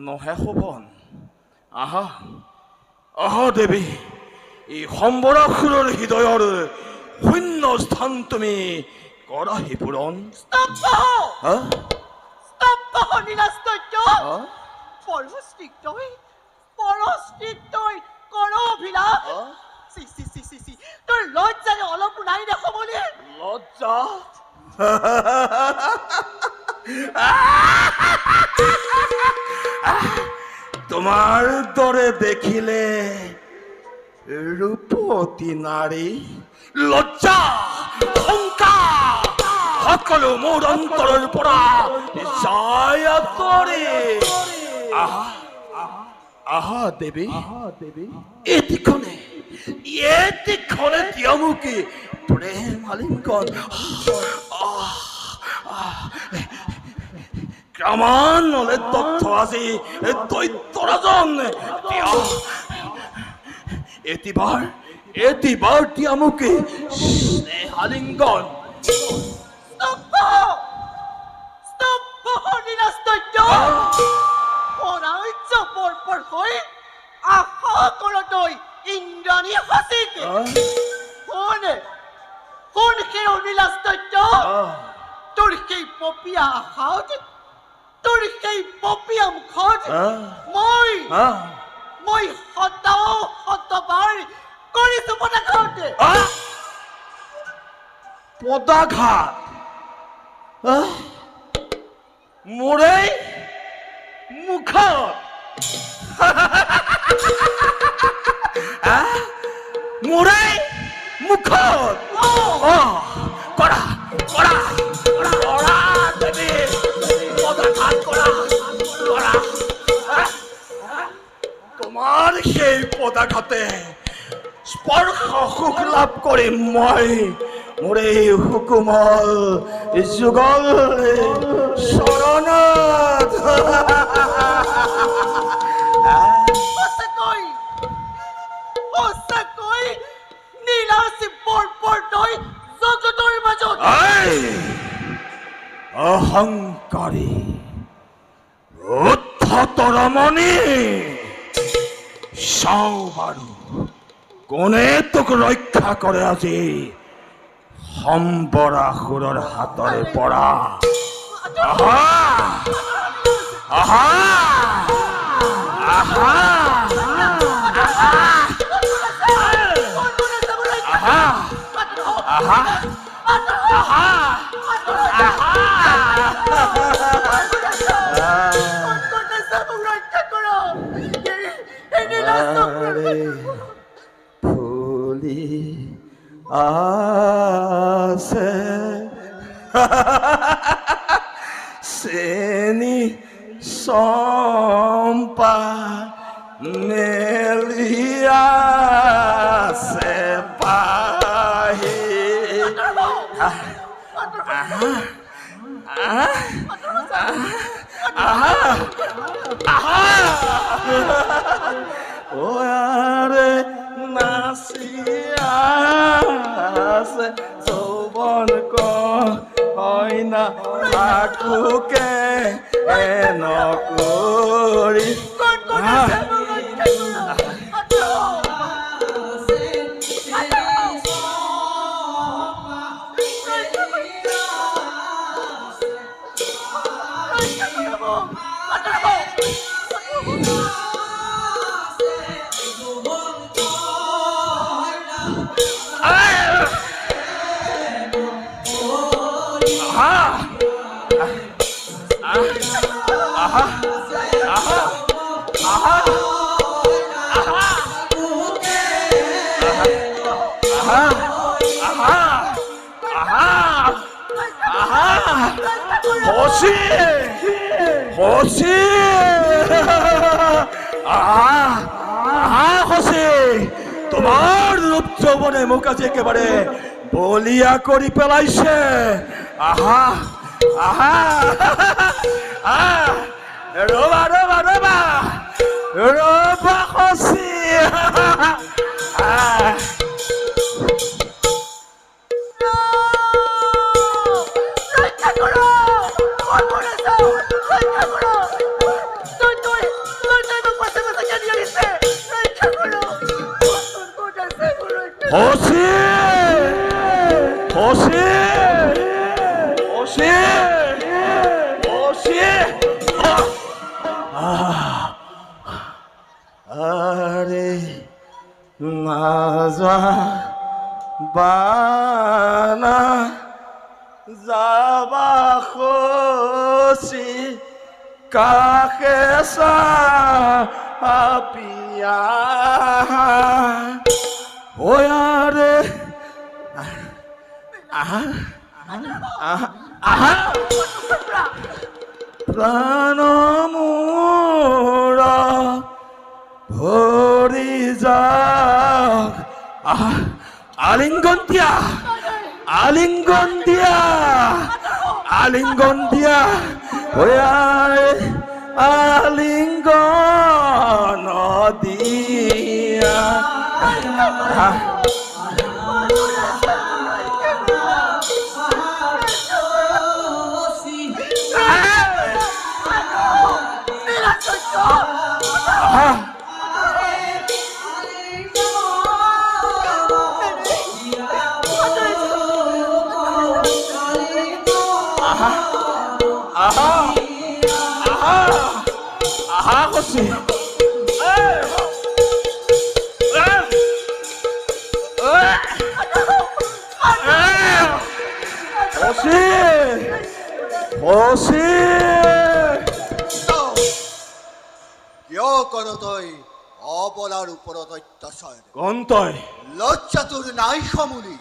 নহে শোভন। আহা দেৱী, এই সম্বৰাসুৰৰ হৃদয়ৰ শূন্য স্থান তুমি কৰাহি পূৰণ। স্তব্ধ নীলাস্তব্য, পৰস্তিত্বই কৰ অভিলাষ। তোৰ লজ্জাৰে অলপো নাই দেখোবলে। লজ্জা? তোমাৰ দৰে দেখিলে ৰূপতী নাৰী লজ্জা শংকা সকলো মোৰ অন্তৰৰ পৰা যায় আঁতৰি। আহা দেৱী, এটিখনে দিয়া মুকি প্ৰেম আলিংগন। ক্ৰমান্বয়ে তথ্য আজি দৈত্যৰাজন এটিবাৰ দিয়া মুকি স্নেহালিংগন। স্তব্ধ নীলাস্তব্য, পৰাজ্য পৰপৰ হৈ আশা কৰ তই ইন্দ্ৰাণী শচীক। শুন সেই নীলাস্তব্য, তোৰ সেই পপীয়া আশাত, তোৰ সেই পপীয়া মুখত মই শতবাৰ কৰিছো পদাঘাত। পদাঘাত? মোৰে মুখত? মোৰে মুখত? কৰা দেৱী, পদাঘাত কৰা। তোমাৰ সেই পদাঘাতে স্পৰ্শ সুখ লাভ কৰিম মই মোৰ এই সুকুমল যুগল চৰণত। সঁচাকৈ নীলাচি পৰপৰ তই জগতৰ মাজত। অহংকাৰী উদ্ধতৰমণি চাওঁ বাৰু কোনে তোক ৰক্ষা কৰে আজি সম্বৰাসুৰৰ হাতৰে পৰা আহা আহা আহা আহা আহা ফুলি আছে চেনি চম্পা মেলিয়াছে পাহি ওয়ারে নাচিয়াছে যৌবন কয় না থাকুকে নকৰি হসি হসি হসি তোমাৰ ৰূপ যৌৱনে মোক আজি একেবাৰে বলিয়া কৰি পেলাইছে আহা আহা ৰবা ৰবা ৰবা ৰবা হসি হসি হসি হসি হসি আরে মাজা বানা যাবা খসি কাষে চাপিয়া ওয়ারে আহা আহা প্রাণ মোর ভরি যাক আলিঙ্গন দিয়া আলিঙ্গন দিয়া আলিঙ্গন দিয়া ওয়ারে আলিঙ্গন দিয়া আহা হসি হসি হসি কিয় কৰ তই অবলাৰ ওপৰত অত্যাচাৰ কোন তই লজ্জা তোৰ নাই সমুলি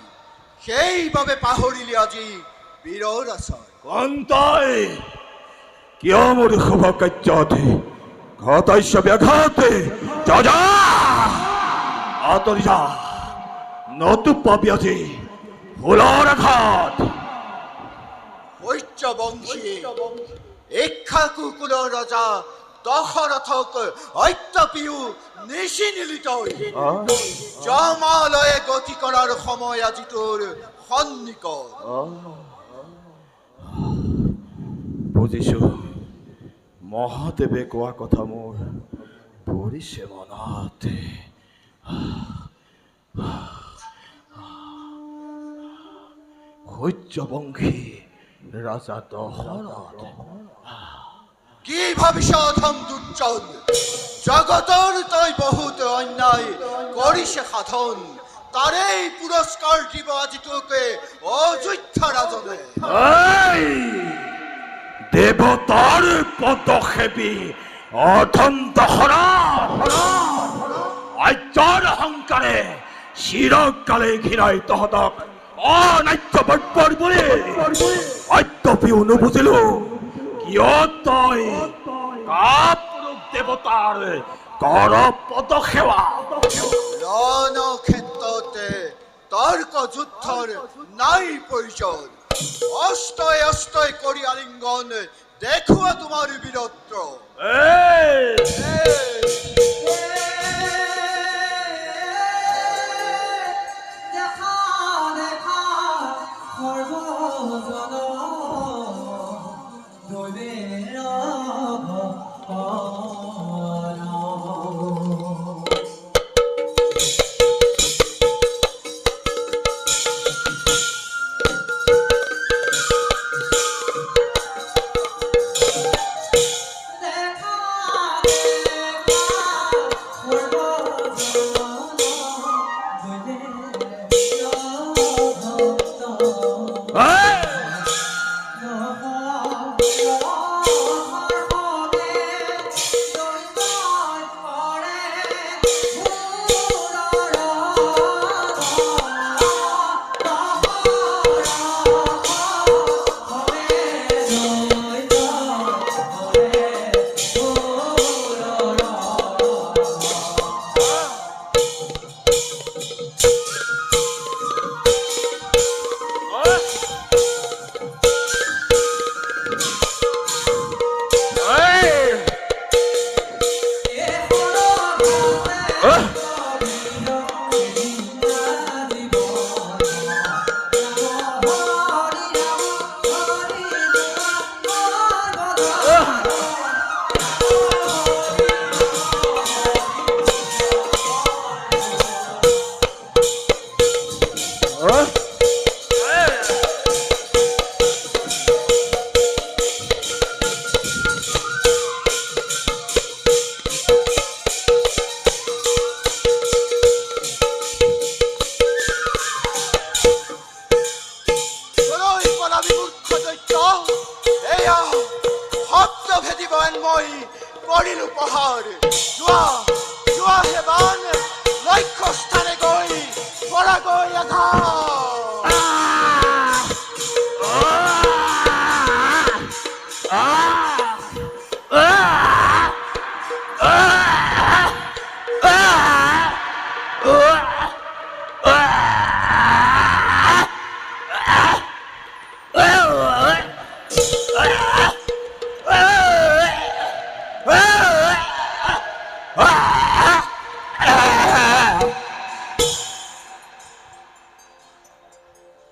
সেইবাবে পাহৰিলি আজি বীৰৰ আচাৰ কোন তই কিয় মোৰ শুভ কাৰ্যতে ঘটাইছ ব্যাঘাতে যা যা আঁতৰি যা নতু পাবি আজি ফুলৰ আঘাত বৈশ্যবংশী ইক্ষাকুকুলৰ ৰজা দশৰথক অত্যপিও নিচিনিলি তই জমালয়ে গতি কৰাৰ সময় আজি তোৰ সন্নিকট বুজিছো মহাদেৱে কোৱা কথা মোৰ পৰিছে মনত সূৰ্যবংশী ৰাজা দশৰথ কি ভাবিছ অধম দুৰ্জন জগতৰ তই বহুত অন্যায় কৰিছে সাধন তাৰেই পুৰস্কাৰ দিব আজি তোকে অযোধ্যা ৰাজনে দেৱতাৰ পদসেৱী অধম দশৰথ আৰ্যৰ অহংকাৰে চিৰকালে ঘিৰাই তহঁতক অনাট্য বৰ্বৰ বুলি অত্যপিও নুবুজিলো কিয় তই কাপুৰুষ দেৱতাৰ কৰ পদসেৱা ৰণ ক্ষেত্ৰতে তৰ্ক যুদ্ধৰ নাই প্ৰয়োজন অষ্টয় অষ্টয় কৰি আলিংগন দেখুৱা তোমাৰ বীৰত্ব মই কৰিলো পহাৰ যোৱা যোৱা হেবান লক্ষ্য স্থানে গৈ পৰা গৈ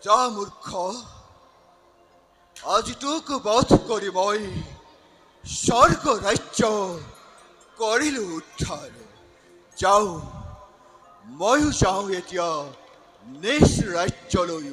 যা মূৰ্খ আজি তোক বধ কৰি মই স্বৰ্গ ৰাজ্য কৰিলো উদ্ধাৰ যাওঁ ময়ো যাওঁ এতিয়া নিজ ৰাজ্যলৈ